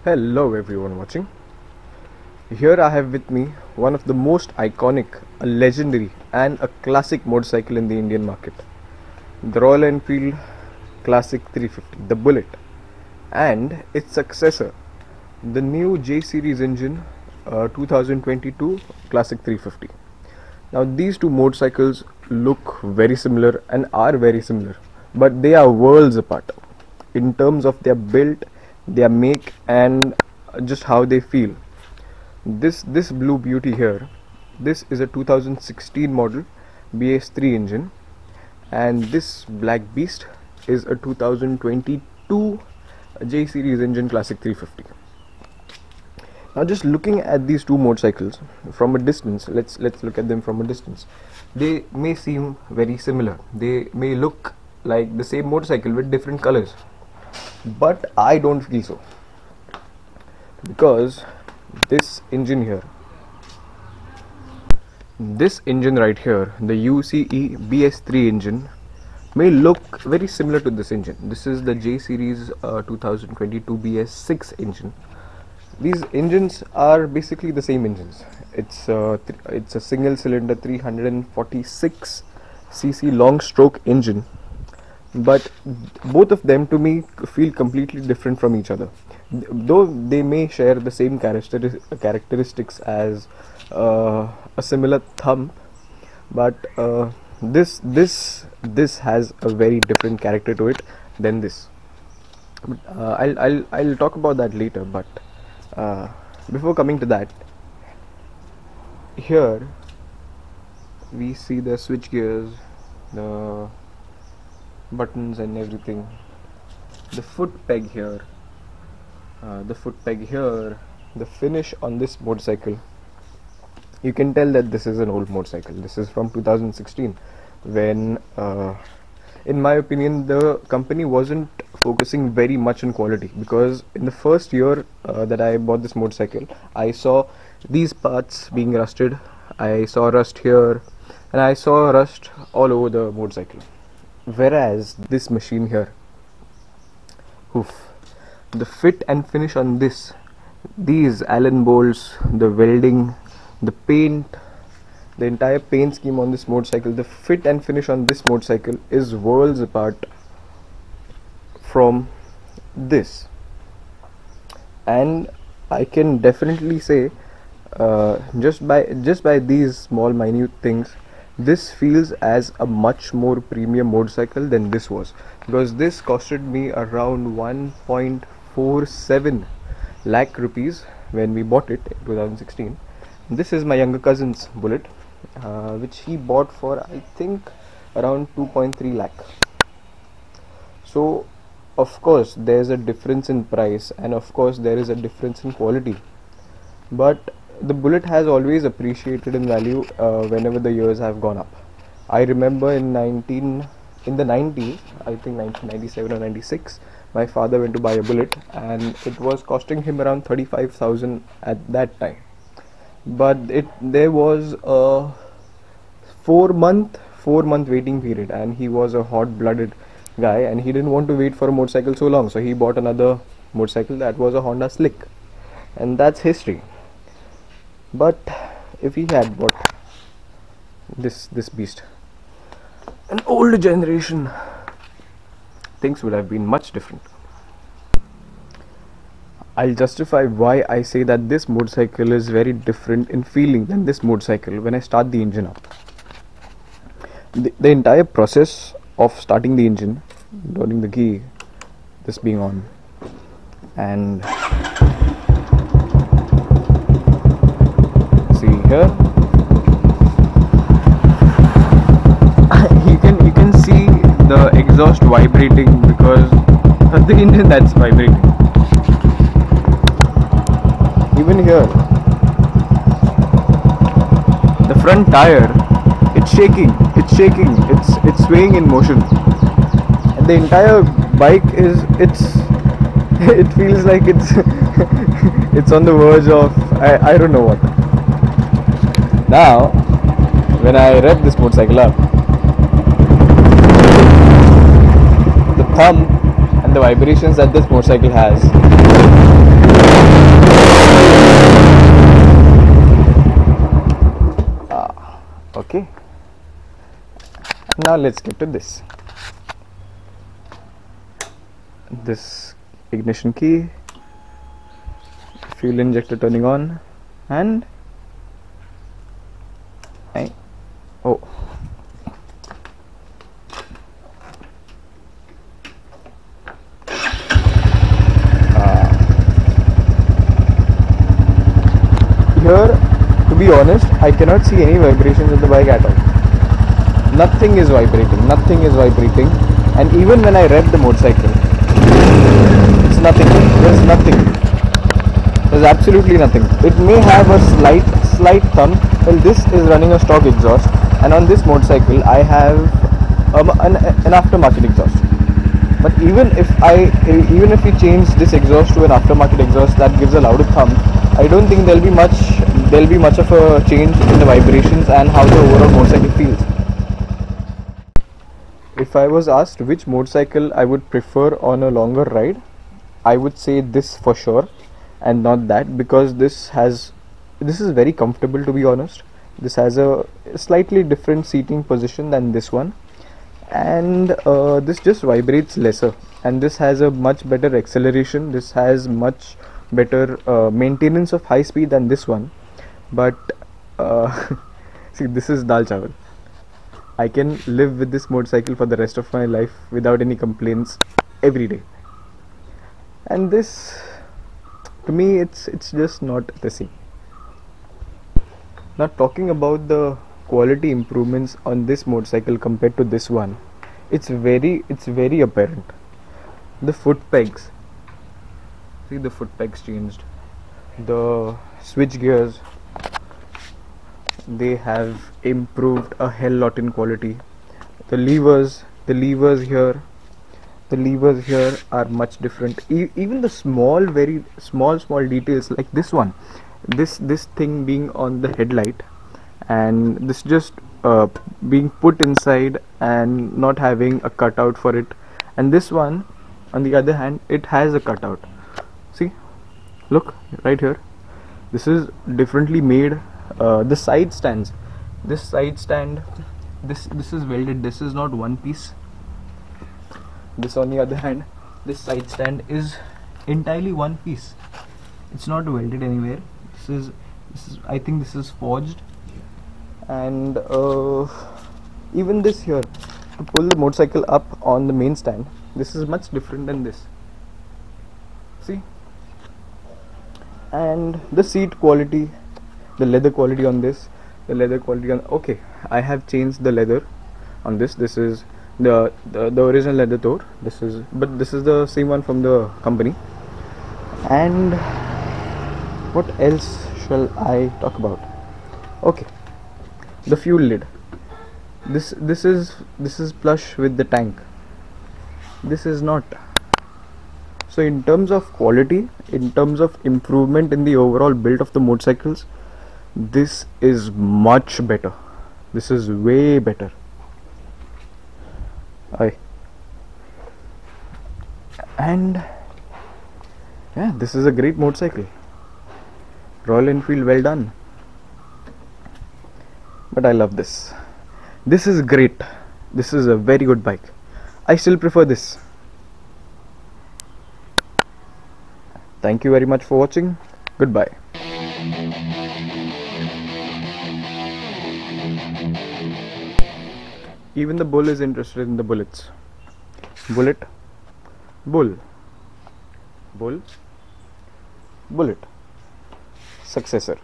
Hello everyone watching. Here I have with me one of the most iconic, a legendary and a classic motorcycle in the Indian market. The Royal Enfield Classic 350, the Bullet, and its successor, the new J series engine 2022 Classic 350. Now these two motorcycles look very similar and are very similar, but they are worlds apart in terms of their build, their make, and just how they feel. This blue beauty here, this is a 2016 model BS3 engine, and this black beast is a 2022 J series engine Classic 350. Now just looking at these two motorcycles from a distance, let's look at them from a distance. They may seem very similar, they may look like the same motorcycle with different colors, but I don't feel so, because this engine here, this engine right here, the UCE BS3 engine, may look very similar to this engine. This is the J series 2022 BS6 engine. These engines are basically the same engines. It's a single cylinder 346 cc long stroke engine, but both of them to me feel completely different from each other, though they may share the same characteristics as a similar thumb, but this has a very different character to it than this. But, I'll talk about that later, but before coming to that, here we see the switch gears, the buttons and everything, the foot peg here, the finish on this motorcycle. You can tell that this is an old motorcycle. This is from 2016, when in my opinion the company wasn't focusing very much on quality, because in the first year that I bought this motorcycle, I saw these parts being rusted. I saw rust here and I saw rust all over the motorcycle, whereas this machine here, oof, the fit and finish on this, these Allen bolts, the welding, the paint, the entire paint scheme on this motorcycle, the fit and finish on this motorcycle is worlds apart from this. And I can definitely say, just by these small minute things, this feels as a much more premium motorcycle than this was, because this costed me around 1.47 lakh rupees when we bought it in 2016. This is my younger cousin's Bullet, which he bought for I think around 2.3 lakh. So of course there is a difference in price, and of course there is a difference in quality, but the Bullet has always appreciated in value whenever the years have gone up. I remember in the 90s, I think 1997 or 96, my father went to buy a Bullet and it was costing him around 35,000 at that time, but there was a 4-month waiting period, and he was a hot-blooded guy and he didn't want to wait for a motorcycle so long, so he bought another motorcycle that was a Honda Slick, and that's history. But if he had bought this beast, an older generation, things would have been much different. I'll justify why I say that this motorcycle is very different in feeling than this motorcycle when I start the engine up. The entire process of starting the engine, turning the key, this being on, and see here, you can see the exhaust vibrating because of the engine that's vibrating. Even here, the front tire, it's shaking, it's swaying in motion, and the entire bike it feels like it's it's on the verge of I don't know what. Now when I rev this motorcycle up, the thumb and the vibrations that this motorcycle has, Now let's get to this. This ignition key, fuel injector turning on, and oh, here, to be honest, I cannot see any vibrations of the bike at all. Nothing is vibrating, and even when I rev the motorcycle, it's nothing. There's absolutely nothing. It may have a slight thump. Well, this is running a stock exhaust, and on this motorcycle I have an aftermarket exhaust. But even if we change this exhaust to an aftermarket exhaust that gives a louder thump, I don't think there'll be much of a change in the vibrations and how the overall motorcycle feels. If I was asked which motorcycle I would prefer on a longer ride, I would say this for sure, and not that, because this is very comfortable, to be honest. This has a slightly different seating position than this one, and this just vibrates lesser, and this has a much better acceleration. This has much better maintenance of high speed than this one. But see, this is dal chawal. I can live with this motorcycle for the rest of my life without any complaints every day. And this, to me, it's just not the same. Now, talking about the quality improvements on this motorcycle compared to this one, it's very apparent. The foot pegs, see, the foot pegs changed. The switch gears, they have improved a hell lot in quality. The levers here are much different. Even the very small details, like this one, this thing being on the headlight, and this just being put inside and not having a cutout for it, and this one on the other hand, it has a cutout. See, look right here, this is differently made. The side stands, this is welded. This is not one piece. This, on the other hand, this side stand is entirely one piece. It's not welded anywhere. This is I think this is forged. And even this here, to pull the motorcycle up on the main stand, this is much different than this. See, and the seat quality, the leather quality on this, okay, I have changed the leather on this. This is the original leather Thor. This is the same one from the company. And what else shall I talk about? Okay, the fuel lid. This is flush with the tank. This is not. So in terms of quality, in terms of improvement in the overall build of the motorcycles, this is much better. This is way better. And yeah, this is a great motorcycle. Royal Enfield, well done. But I love this. This is great. This is a very good bike. I still prefer this. Thank you very much for watching. Goodbye. Even the bull is interested in the bullets. Bullet, bull, bull, bullet, successor.